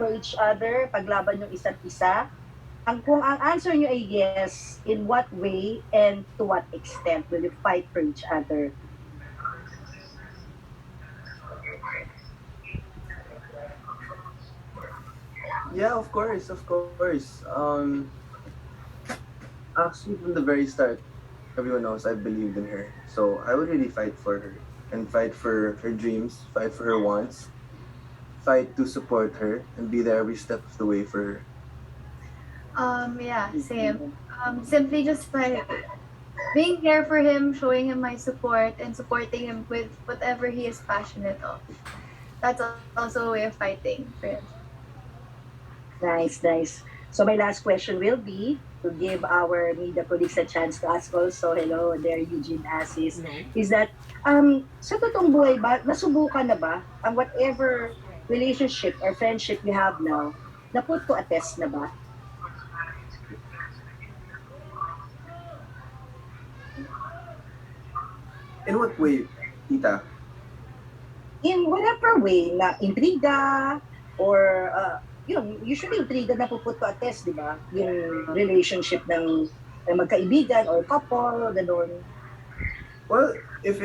for each other, paglaban yung isa't isa? Kung ang answer nyo ay yes, in what way and to what extent will you fight for each other? Yeah, of course, of course. Actually, from the very start, everyone knows I believed in her. So I would really fight for her and fight for her dreams, fight for her wants, fight to support her and be there every step of the way for her. Yeah, same. Simply just by being there for him, showing him my support, and supporting him with whatever he is passionate of. That's also a way of fighting for him. Nice, nice. So my last question will be to give our media colleagues a chance to ask also, hello there, Eugene Assis, is that, sa totoong buhay ba, nasubukan na ba ang whatever relationship or friendship you have now, na put to a test na ba? In what way, Tita? In whatever way, na intriga, or, yun, usually intriga na puput to a test, di ba? Yung relationship ng magkaibigan or couple, gano'n. Well, if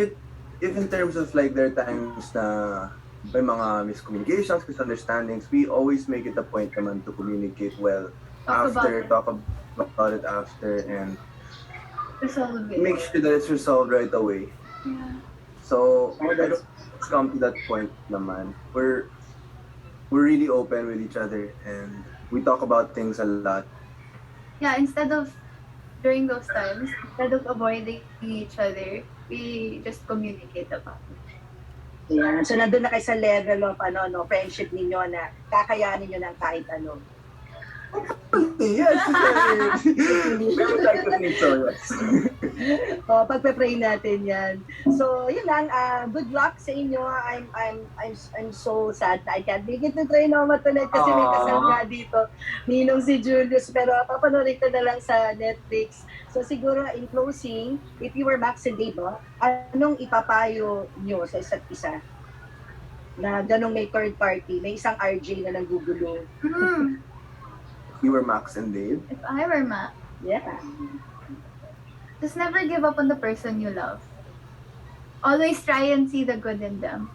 in terms of like there are times na may mga miscommunications, misunderstandings, we always make it a point naman to communicate well talk about it after, and Resolve it. make sure that it's resolved right away. Yeah. So let's come to that point naman. We're really open with each other and we talk about things a lot. Yeah, instead of during those times, instead of avoiding each other, we just communicate about it. Yan. So, nandun na kayo sa level of friendship ninyo na kakayanin nyo ng kahit ano. Yes, we would like to think so, yes. Pagpe-pray natin yan. So, yun lang. Good luck sa inyo. I'm so sad na I can't make it to Trinoma tonight kasi may kasama dito. Ninong si Julius. Pero papanorin ko na lang sa Netflix. So, siguro in closing, if you were Max and Dave, anong ipapayo nyo sa isa't isa? Na ganong may third party, may isang RJ na nanggugulo. You were Max and Dave? If I were Matt, Yeah. just never give up on the person you love. Always try and see the good in them.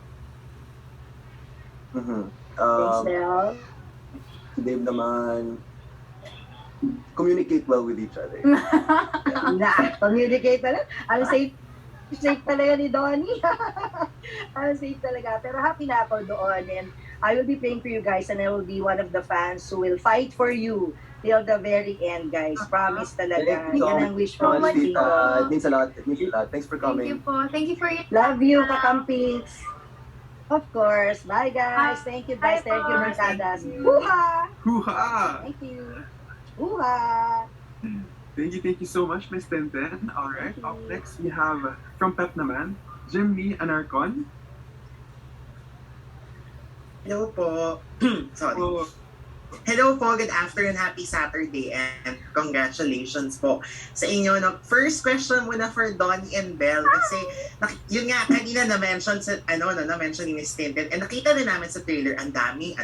Mm-hmm. Thanks, Belle. Si Dave naman, communicate well with each other. Communicate na lang. Ang safe talaga ni Donny. Ang safe talaga. Pero happy na ako doon. And I will be praying for you guys and I will be one of the fans who will fight for you till the very end, guys. Promise talaga. Thank you so Yan ang wish so ko. much, Tita. po. It means a lot. It means a lot. Thanks for Thank you coming. po. Thank you for your Love you, time. kakampings. Of course. Bye, guys. Thank you, guys. Thank you, Mercadas. Hoo-ha! Hoo-ha! Thank you. Hoo-ha! Thank you so much, Miss Tenten. Alright, up next we have from Pep naman, Jimmy Anarcon. Hello po. Sorry. Oh, Hello po, good afternoon, happy Saturday, and congratulations po sa inyo. No? First question muna for Donny and Belle kasi yun nga kanina na-mention sa na-mention ni Miss Tintin and nakita din namin sa trailer ang daming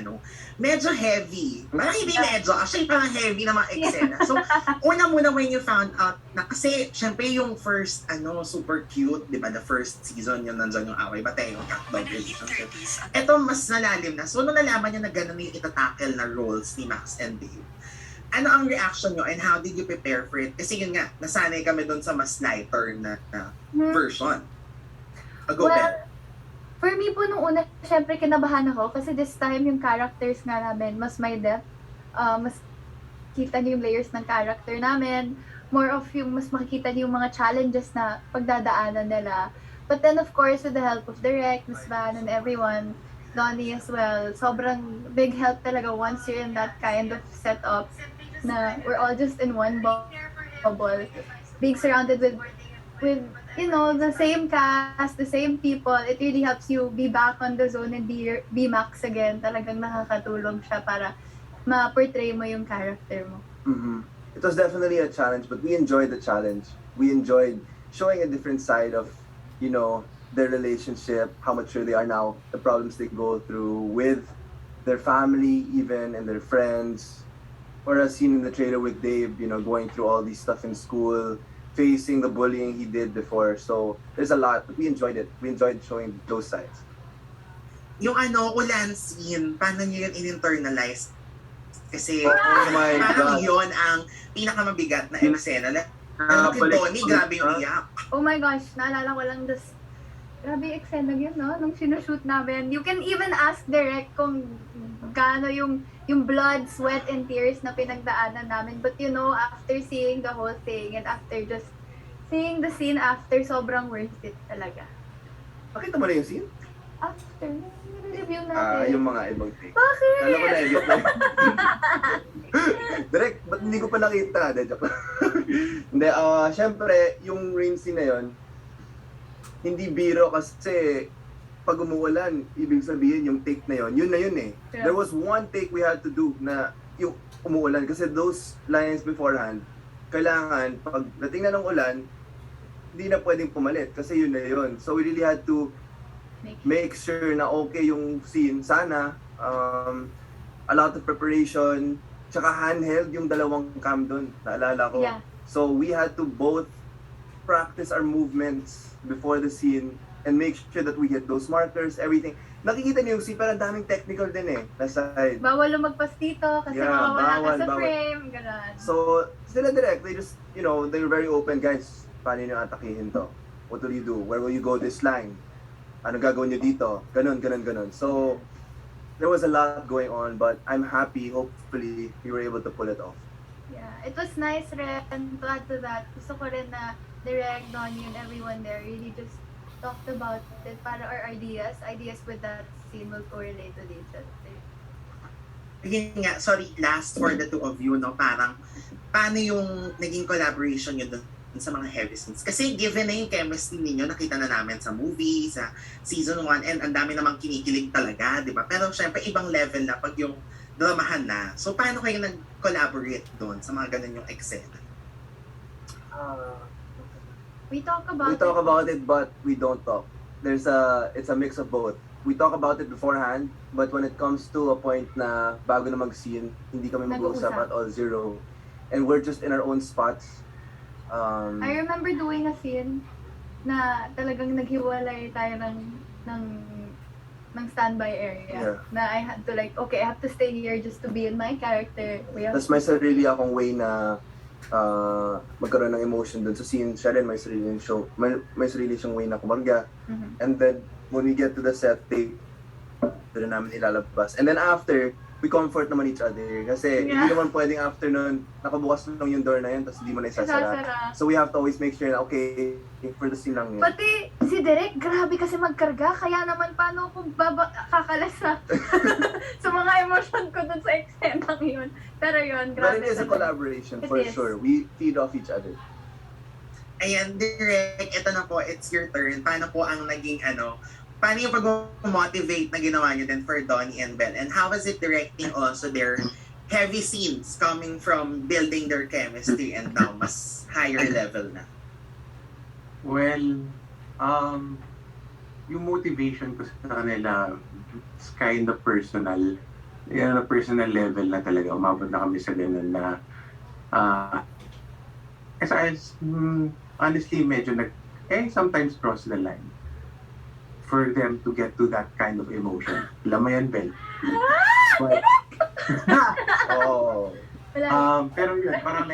medyo heavy. Parang hindi medyo, actually parang heavy na mga eksena. So, una muna when you found out na kasi syempre yung first super cute, 'di ba? The first season yung nandiyan yung away batay yung cat-dog relationship. Ito mas nalalim na. So, nung nalaman niyo na ganun yung itatackle na roles ni Max and Dave, ano ang reaction nyo and how did you prepare for it? Kasi yun nga, nasanay kami doon sa mas lighter na version. Go, Belle. For me po nung una, syempre kinabahan ako kasi this time yung characters nga namin, mas may depth. Mas kita niyo yung layers ng character namin. More of yung mas makikita niyo yung mga challenges na pagdadaanan nila. But then of course, with the help of Direct, Miss Van, and everyone, Donny as well, sobrang big help talaga once you're in that kind of setup na we're all just in one bubble, being surrounded with the same cast, the same people. It really helps you be back on the zone and be Max again. Talagang nakakatulong siya para ma-portray mo yung character mo. Mm-hmm. It was definitely a challenge, but we enjoyed the challenge. We enjoyed showing a different side of, their relationship, how mature they are now, the problems they go through with their family even and their friends, or a scene in the trailer with Dave, going through all these stuff in school, facing the bullying he did before. So there's a lot. We enjoyed it. We enjoyed showing those sides. Yung ulan scene, paano niyo yun in-internalize? Kasi Oh my parang God. yun ang pinakamabigat na eksena. Lalo kay Donny, grabe yung iyak. Oh my gosh, naalala ko lang this. Grabe yung eksena yun, no? Nung sinushoot namin. You can even ask direct kung gaano yung blood, sweat, and tears na pinagdaanan namin. But after seeing the whole thing and after just seeing the scene after, sobrang worth it talaga. Nakita mo na yung scene? After, review natin. Yung mga ibang take. Bakit? Alam ko na-edit na. Direct, ba't hindi ko pa nakita? Joke lang. Hindi, syempre, yung rain scene na yun, hindi biro kasi pag umuulan, ibig sabihin yung take na yun eh. Yeah. There was one take we had to do na yung umuulan kasi those lines beforehand, kailangan pag dating na ng ulan, hindi na pwedeng pumalit kasi yun na yun. So we really had to make sure na okay yung scene. Sana, a lot of preparation, tsaka handheld yung dalawang cam doon, naalala ko. Yeah. So we had to both practice our movements before the scene and make sure that we hit those markers, everything. Nakikita niyo yung scene, pero ang daming technical din eh, na side. Bawal lumagpas dito kasi Yeah, mawawala ka sa bawal. frame. Ganun. So, sila direct, they just, they're very open, guys. Paano nyo atakihin to? What will you do? Where will you go this line? Ano gagawin nyo dito? Ganun. So, there was a lot going on, but I'm happy, hopefully, we were able to pull it off. Yeah, it was nice rin to add to that. Gusto ko rin na direct, Donny, and everyone there really just talked about it para our ideas with that scene will correlate to each other. Yun nga, sorry, last for the two of you, no? Parang, paano yung naging collaboration nyo dun sa mga heavy scenes? Kasi given na yung chemistry ninyo, nakita na namin sa movie, sa season 1, and ang dami namang kinikilig talaga, di ba? Pero syempre, ibang level na pag yung dramahan na. So, paano kayo nag-collaborate doon sa mga ganun yung eksena? We talk about it, but we don't talk. It's a mix of both. We talk about it beforehand, but when it comes to a point na bago na mag-scene, hindi kami mag-uusap Nag-uusap. at all, zero. And we're just in our own spots. I remember doing a scene na talagang naghiwalay tayo ng standby area. Yeah. Na I had to I have to stay here just to be in my character. Tapos may sarili akong way na magkaroon ng emotion dun sa scene. Siya rin may sarili siyang way na kumarga. Mhm. And then, when we get to the set, doon namin ilalabas. And then after, we comfort naman each other. Kasi hindi naman pwedeng after nun, nakabukas lang yung door na yun, tapos hindi mo na isasara. Sasara. So we have to always make sure na, okay, for the scene lang yun. Pati si Derek, grabe kasi magkarga. Kaya naman paano kung kakalas sa mga emosyon ko dun sa eksena yun. Pero yun, But grabe. it is a talaga. collaboration, It for is. sure. We feed off each other. Ayan, direct, ito na po, it's your turn. Paano po ang naging paano yung pag-motivate na ginawa niyo din for Donny and Belle? And how was it directing also their heavy scenes coming from building their chemistry and now mas higher level na? Well, yung motivation ko sa kanila is kind of personal. Yan, na personal level na talaga. Umabot na kami sa ganun na honestly, medyo sometimes cross the line for them to get to that kind of emotion. Alam mo yan, Belle? But, Oh. pero yun, parang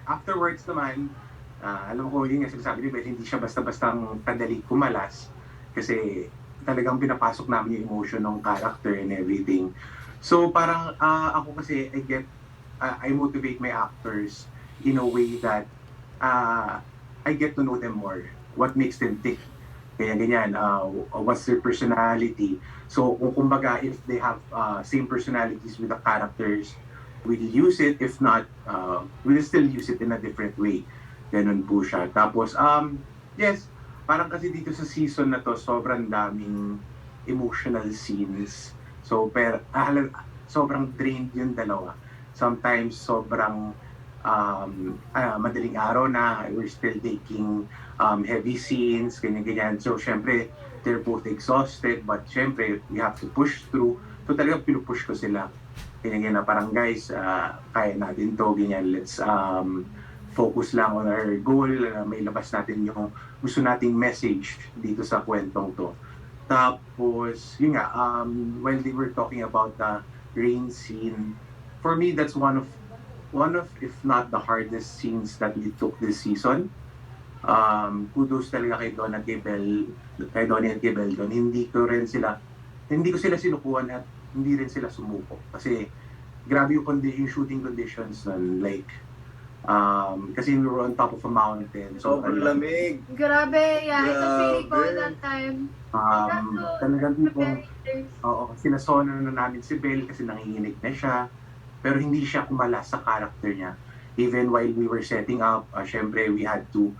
afterwards naman, alam ko yun nga sinasabi ni Belle, hindi siya basta-bastang kadali kumalas kasi talagang pinapasok namin yung emotion ng character and everything. So parang ako kasi I motivate my actors in a way that I get to know them more. What makes them tick. Ganyan, what's their personality. So kung kumbaga if they have same personalities with the characters, we'll use it. If not, we'll still use it in a different way. Ganun po siya. Tapos, yes, parang kasi dito sa season na to, sobrang daming emotional scenes. So, sobrang drained yung dalawa. Sometimes, sobrang madaling araw na, we're still taking heavy scenes, ganyan-ganyan. So, syempre, they're both exhausted, but syempre, we have to push through. So, talagang pinupush ko sila. Ganyan-ganyan na parang, guys, kaya natin to, ganyan, let's focus lang on our goal, may labas natin yung gusto nating message dito sa kwentong to. Tapos, yun nga, when they were talking about the rain scene, for me, that's one of, if not the hardest scenes that we took this season. Kudos talaga kay Don at kay Belle, kay Donny at kay Belle doon. Hindi ko sila sinukuhan at hindi rin sila sumuko. Kasi, grabe yung shooting conditions nun. Like, kasi we were on top of a mountain. So, Sobrang lamig. Grabe, yeah. Ito Grabe. feeling ko that time. talagang Preparing things. oo, sinasona na namin si Belle kasi nanginginig na siya. Pero hindi siya kumala sa character niya. Even while we were setting up, syempre we had to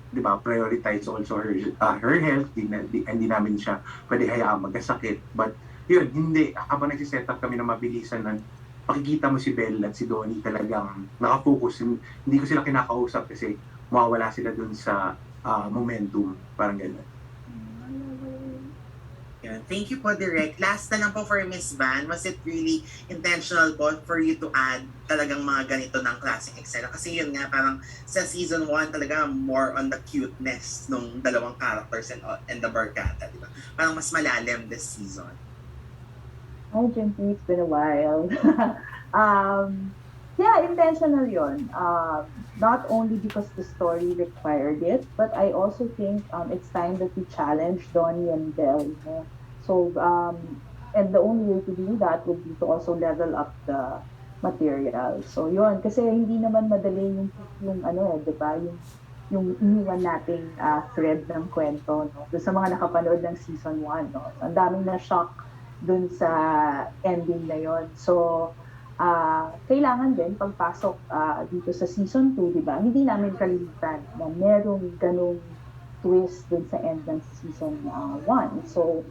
di ba, prioritize also her health. Hindi namin siya pwede hayaan magkasakit. But yun, hindi. Habang nagsiset up kami na mabilisan nun, makikita mo si Belle at si Donny talagang nakafocus. Hindi ko sila kinakausap kasi mawawala sila dun sa momentum. Parang gano'n. Yeah, thank you po, Direk. Last na lang po for Miss Van, was it really intentional po for you to add talagang mga ganito ng klaseng eksena? Kasi yun nga, parang sa season 1 talaga more on the cuteness nung dalawang characters and the barkada, di ba? Parang mas malalim this season. Hi, Jimpy. It's been a while. Yeah, intentional yun. Not only because the story required it, but I also think it's time that we challenge Donny and Belle. You know? So, and the only way to do that would be to also level up the material. So, yun. Kasi hindi naman madali yung ano di ba? Yung iniwan nating thread ng kwento, no? Doon sa mga nakapanood ng season 1, no? Ang daming na-shock dun sa ending na yon. So, kailangan din pagpasok dito sa season 2, di ba? Hindi namin kalilitan na merong ganong twist dun sa end ng season 1. So,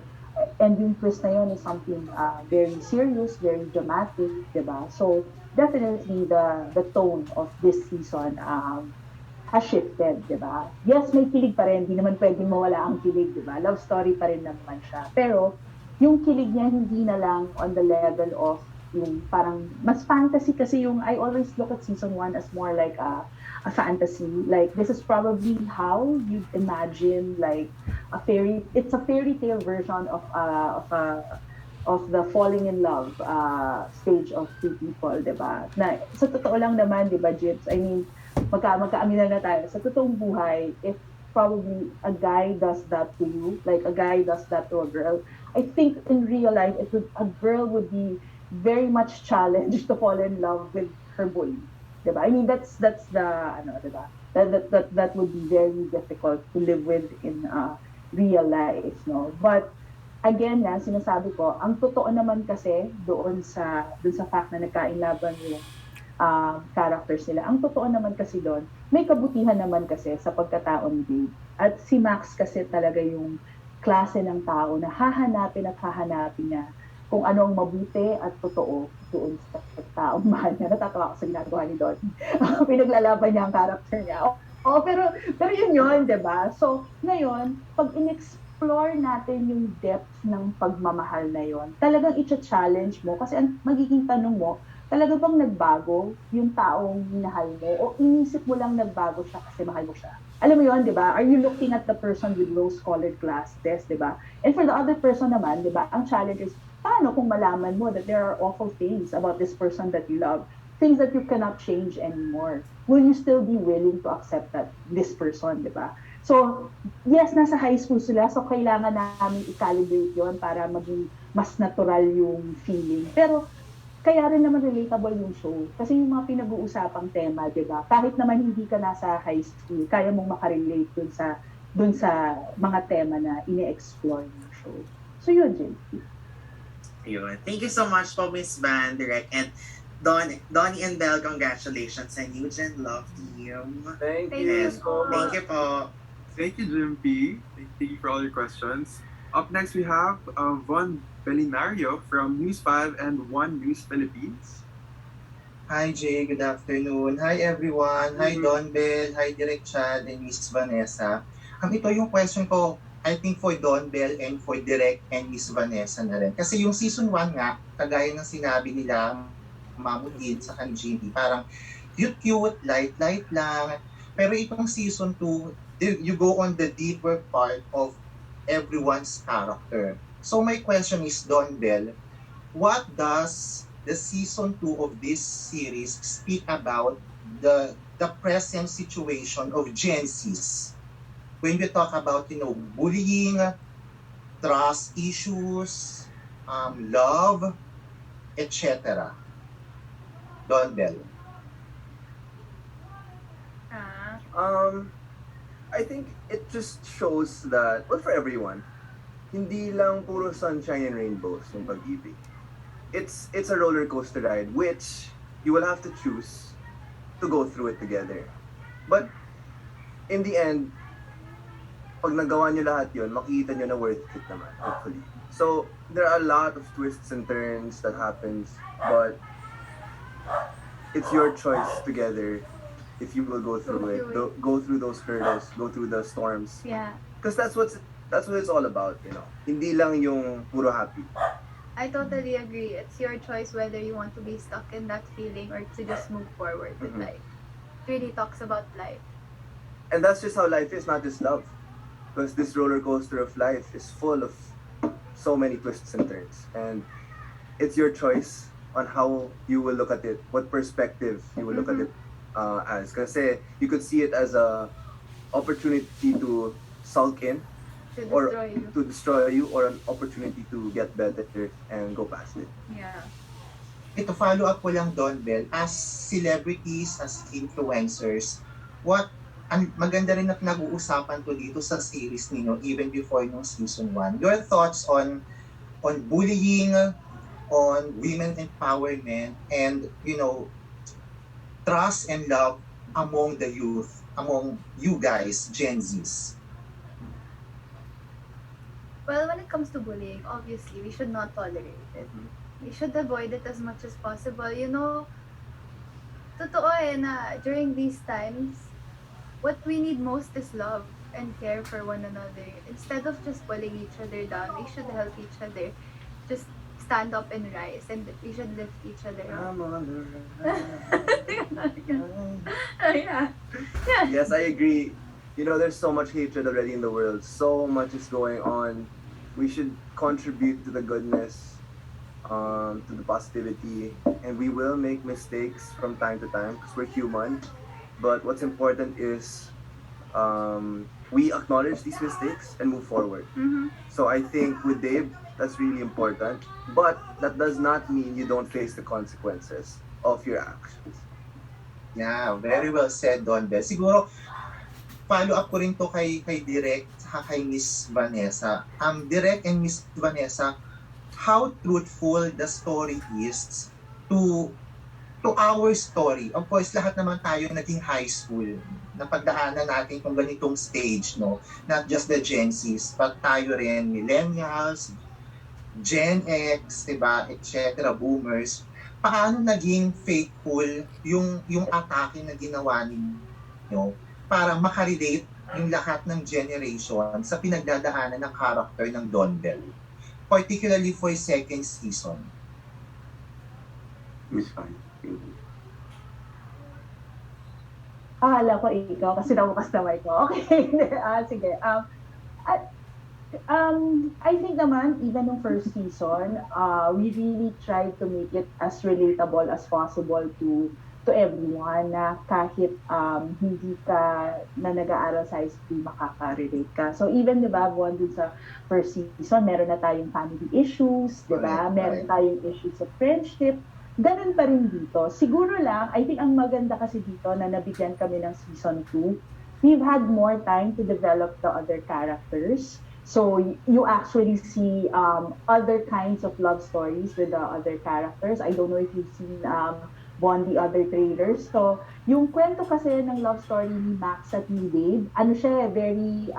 and yung twist na yun is something very serious, very dramatic, di ba? So, definitely the tone of this season has shifted, di ba? Yes, may kilig pa rin. Hindi naman pwedeng mawala ang kilig, di ba? Love story pa rin naman siya. Pero, yung kilig niya hindi na lang on the level of yung parang mas fantasy kasi yung I always look at season 1 as more like a fantasy. Like this is probably how you'd imagine like it's a fairy tale version of the falling in love stage of two people, 'di ba? Na sa totoo lang naman, 'di ba, Jibs? I mean, magkaaminan na tayo. Sa totoong buhay, if probably a guy does that to you, like a guy does that to a girl, I think in real life, a girl would be very much challenged to fall in love with her bully. Diba? I mean, that's the, diba? That would be very difficult to live with in real life, no? But, again na, sinasabi ko, ang totoo naman kasi doon sa fact na nagkainlaban yung characters nila. Ang totoo naman kasi doon, may kabutihan naman kasi sa pagkatao ni Babe. At si Max kasi talaga yung klase ng tao na hahanapin niya kung ano ang mabuti at totoo doon sa taong mahal niya. Natatawa ako sa ginagawa ni Donny. Pinaglalaban niya ang character niya. Pero yun, di ba? So, ngayon, pag in-explore natin yung depth ng pagmamahal na yon, talagang i-challenge mo kasi ang magiging tanong mo, talaga bang nagbago yung taong minahal mo o inisip mo lang nagbago siya kasi mahal mo siya? Alam mo yun, di ba? Are you looking at the person with rose-colored glasses, di ba? And for the other person naman, di ba, ang challenge is, paano kung malaman mo that there are awful things about this person that you love, things that you cannot change anymore? Will you still be willing to accept this person, di ba? So, yes, nasa high school sila, so kailangan namin i-calibrate yun para maging mas natural yung feeling. Pero, kaya rin naman relatable yung show. Kasi yung mga pinag-uusapang tema, di ba? Kahit naman hindi ka nasa high school, kaya mong makarelate dun sa mga tema na ine-explore yung show. So, yun, Jim. Yun. Thank you so much po, Miss Van, Direk, and Donny and Belle, congratulations and you and love team. Thank Thank you you. so Thank much. you po. Thank you, Jim P. Thank you for all your questions. Up next, we have Von Belinario from News 5 and One News Philippines. Hi Jay, good afternoon. Hi everyone. Hi Don Bell. Hi Direk Chad and Miss Vanessa. Ito yung question ko, I think for Don Bell and for Direk and Miss Vanessa na rin. Kasi yung season 1 nga, kagaya ng sinabi nila, Mamudin sa kan Jimmy, parang cute-cute, light-light lang. Pero itong season 2, you go on the deeper part of everyone's character. So my question is, Don Bell, what does the season 2 of this series speak about the present situation of Gen Zs? When we talk about, bullying, trust issues, love, etc. Don Bell. I think it just shows that, well, for everyone, hindi lang puro sunshine and rainbows yung pag-ibig. It's a roller coaster ride which you will have to choose to go through it together. But in the end, pag nagawa nyo lahat yun, makikita nyo na worth it naman, hopefully. So, there are a lot of twists and turns that happens, but it's your choice together if you will go through it, go through those hurdles, go through the storms. Yeah. Because that's what it's all about, Hindi lang yung puro happy. I totally agree. It's your choice whether you want to be stuck in that feeling or to just move forward with life. It really talks about life. And that's just how life is, not just love. Because this roller coaster of life is full of so many twists and turns. And it's your choice on how you will look at it, what perspective you will look at it as. Kasi you could see it as a opportunity to sulk in, or to destroy you, or an opportunity to get better and go past it. Yeah. Ito, follow up ko lang, Don Bell. As celebrities, as influencers, maganda rin na pinag-uusapan to dito sa series ninyo, even before yung season 1. Your thoughts on bullying, on women empowerment, and, trust and love among the youth, among you guys, Gen Zs. Well, when it comes to bullying, obviously, we should not tolerate it. We should avoid it as much as possible. Totoo na during these times, what we need most is love and care for one another. Instead of just pulling each other down, we should help each other. Just stand up and rise, and we should lift each other up. Yeah. Yes, I agree. There's so much hatred already in the world. So much is going on. We should contribute to the goodness, to the positivity, and we will make mistakes from time to time because we're human. But what's important is we acknowledge these mistakes and move forward. So I think with Dave, that's really important. But that does not mean you don't face the consequences of your actions. Yeah, very well said, Don Bell. Siguro, follow up ko rin to kay Direk at kay Miss Vanessa. Direk and Miss Vanessa, how truthful the story is to our story. Of course, lahat naman tayo naging high school. Napagdaanan natin kung ganitong stage, no? Not just the Gen Zs, but tayo rin, millennials, Gen X, diba, etc., boomers. Paano naging faithful yung atake na ginawa ninyo para makarelate yung lahat ng generation sa pinagdadaanan ng character ng Don Bell, particularly for second season? Miss Fan. Akala ko ikaw kasi nabukas na mic ko. Okay. Sige. I think naman, even in first season, we really tried to make it as relatable as possible to everyone, na kahit hindi ka na nag-aaral sa high school, makaka-relate ka. So even, di ba, buwan dun sa first season, meron na tayong family issues, di ba? Meron tayong issues of friendship. Ganun pa rin dito. Siguro lang, I think ang maganda kasi dito na nabigyan kami ng season 2, we've had more time to develop the other characters. So you actually see other kinds of love stories with the other characters. I don't know if you've seen the other trailers. So yung kwento kasi ng love story ni Max at ni Dave, ano siya, very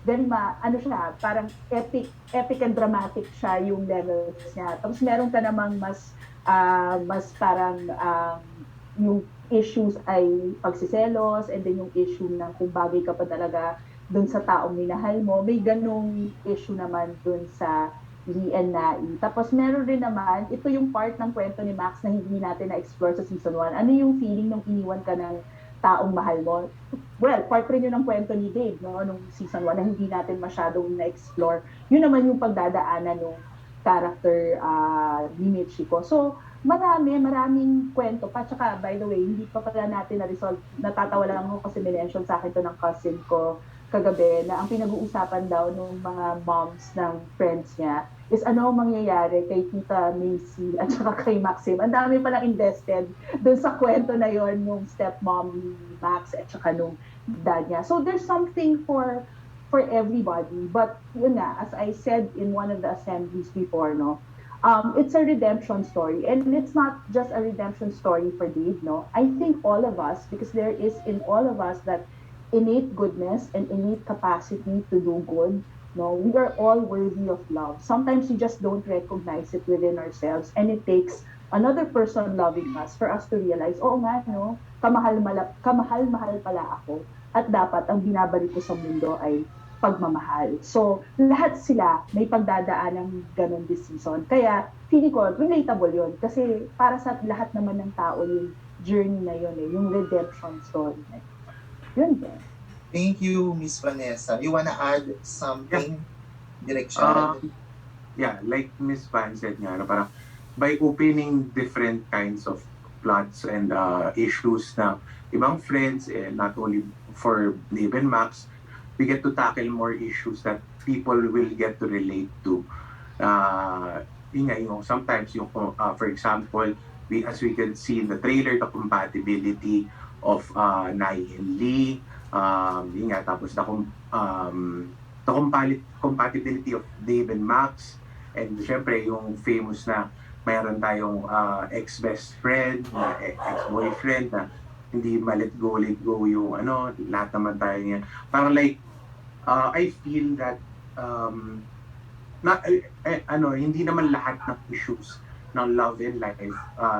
ano siya, parang epic and dramatic siya yung levels niya. Tapos meron ka namang mas parang yung issues ay pagsiselos, and then yung issue ng kung bagay ka pa talaga dun sa taong minahal mo. May ganung issue naman dun sa Lee and Nai. Tapos meron rin naman, ito yung part ng kwento ni Max na hindi natin na-explore sa season 1. Ano yung feeling nung iniwan ka ng taong mahal mo? Well, part rin yun ng kwento ni Dave, no? Nung season 1 na hindi natin masyadong na-explore. Yun naman yung pagdadaanan ng character ni Michiko. So, maraming kwento pa. Tsaka, by the way, hindi pa pala natin na-resolve. Natatawa lang ako kasi minention sa akin to ng cousin ko kagabi na ang pinag-uusapan daw ng mga moms ng friends niya is ano mangyayari kay Tita Macy at saka kay Maxim. Ang dami palang invested dun sa kwento na yon nung stepmom ni Max at saka nung dad niya. So there's something for everybody. But yun nga, as I said in one of the assemblies before, no, it's a redemption story. And it's not just a redemption story for Dave, no. I think all of us, because there is in all of us that innate goodness and innate capacity to do good. No, we are all worthy of love. Sometimes we just don't recognize it within ourselves, and it takes another person loving us for us to realize, oo nga, no, kamahal-mahal pala ako, at dapat ang binabalik ko sa mundo ay pagmamahal. So, lahat sila may pagdadaan ng ganun this season. Kaya, feeling ko, relatable yun. Kasi para sa lahat naman ng tao, yung journey na yun, yung redemption story na yun. Yun din. Thank you, Miss Vanessa. You wanna add something? Direction? Yeah, like Miss Van said nga, parang by opening different kinds of plots and issues na ibang friends, not only for Dave and Max, we get to tackle more issues that people will get to relate to. Yung sometimes, for example, as we can see in the trailer, the compatibility of Nai and Lee, tapos the compatibility of Dave and Max, and syempre yung famous na mayroon tayong ex-best friend, ex-boyfriend na hindi let go yung lahat naman tayo yan. Parang like, I feel that hindi naman lahat ng issues ng love and life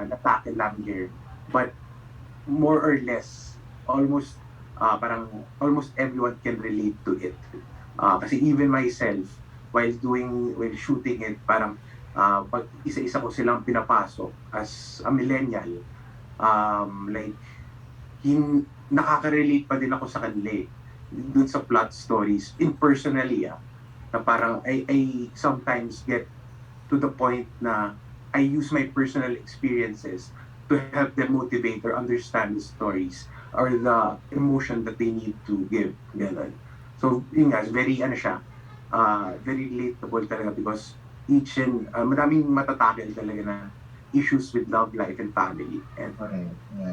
na-tackle lang here, but more or less, almost everyone can relate to it. Kasi even myself, while shooting it, parang pag isa-isa ko silang pinapasok as a millennial, like, nakaka-relate pa din ako sa kanila dun sa plot stories, personally, na parang I sometimes get to the point na I use my personal experiences to help them motivate or understand the stories or the emotion that they need to give. Ganun. So, yun nga, very very relatable talaga because maraming matatakil talaga na issues with love, life, and family. And,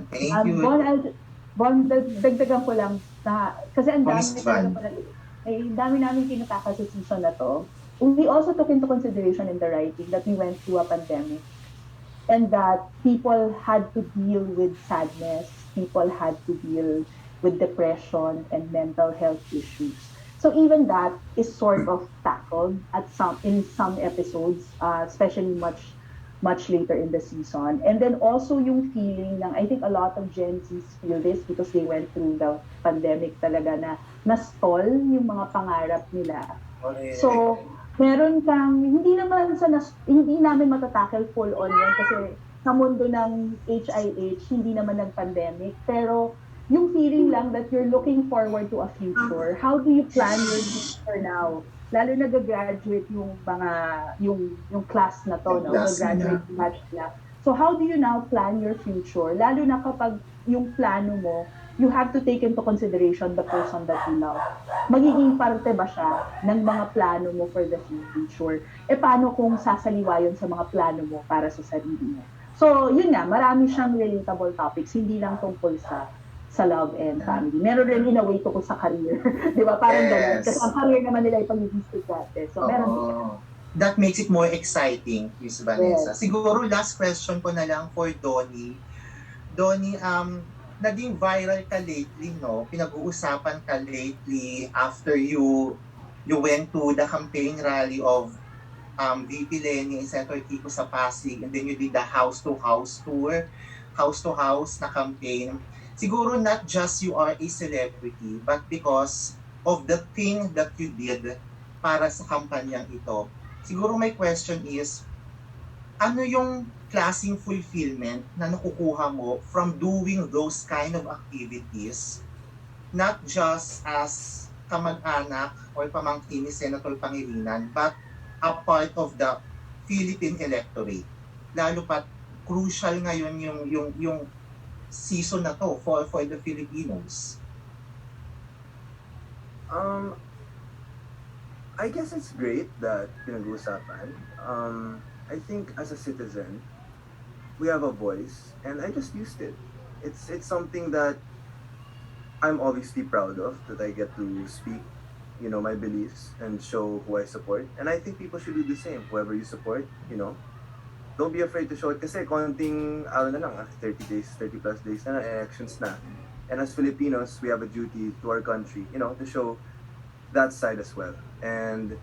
thank you. Dagdagan ko lang na, kasi ang dami namin kinataka sa season na to. We also took into consideration in the writing that we went through a pandemic, and that people had to deal with sadness, people had to deal with depression and mental health issues. So even that is sort of tackled in some episodes, especially much later in the season. And then also yung feeling ng, I think a lot of Gen Zs feel this because they went through the pandemic talaga na-stall yung mga pangarap nila. So, meron kang, hindi namin matatackle full on yan kasi sa mundo ng HIH, hindi naman nag-pandemic. Pero yung feeling lang that you're looking forward to a future, how do you plan your future now? Lalo na gagraduate yung class na to, no? Gagraduate batch nila. So how do you now plan your future? Lalo na kapag yung plano mo, you have to take into consideration the person that you love. Magiging parte ba siya ng mga plano mo for the future? Paano kung sasaliwa yun sa mga plano mo para sa sarili mo? So, yun nga, marami siyang relatable topics, hindi lang tungkol sa love and family. Meron rin in a way tungkol sa career. Di ba? Parang ganun. Kasi ang career naman nila ay pagiging estudyante. So, meron that makes it more exciting, Miss Vanessa. Yes. Siguro, last question ko na lang for Donny. Donny, naging viral ka lately, no? Pinag-uusapan ka lately after you you went to the campaign rally of VP Lenny and Senator Kiko sa Pasig, and then you did the house-to-house tour, house-to-house na campaign. Siguro not just you are a celebrity, but because of the thing that you did para sa kampanyang ito. Siguro my question is, ano yung klaseng fulfillment na nakukuha mo from doing those kind of activities, not just as kamag-anak or pamangkin ni Senator Pangilinan, but a part of the Philippine electorate. Lalo pat crucial ngayon yung season na to for the Filipinos. I guess it's great that pinag-uusapan. I think as a citizen, we have a voice, and I just used it. It's something that I'm obviously proud of, that I get to speak, my beliefs and show who I support. And I think people should do the same. Whoever you support, don't be afraid to show it kasi konting, na lang, 30 days, 30 plus days na, elections na. And as Filipinos, we have a duty to our country, to show that side as well. And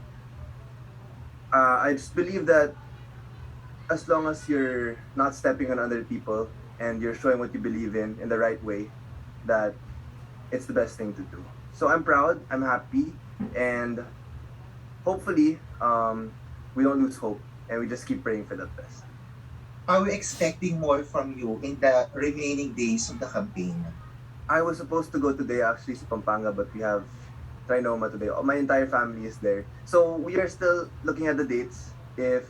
I just believe that as long as you're not stepping on other people and you're showing what you believe in the right way, that it's the best thing to do. So I'm proud, I'm happy, and hopefully we don't lose hope and we just keep praying for the best. Are we expecting more from you in the remaining days of the campaign? I was supposed to go today actually to Pampanga, but we have Trinoma today. My entire family is there. So we are still looking at the dates if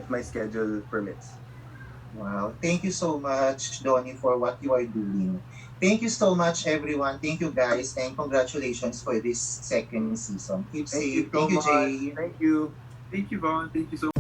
my schedule permits. Wow. Thank you so much, Donny, for what you are doing. Thank you so much, everyone. Thank you, guys, and congratulations for this second season. Keep safe. Thank you, so Jay. much. Thank you. Thank you, Vaughn. Thank you so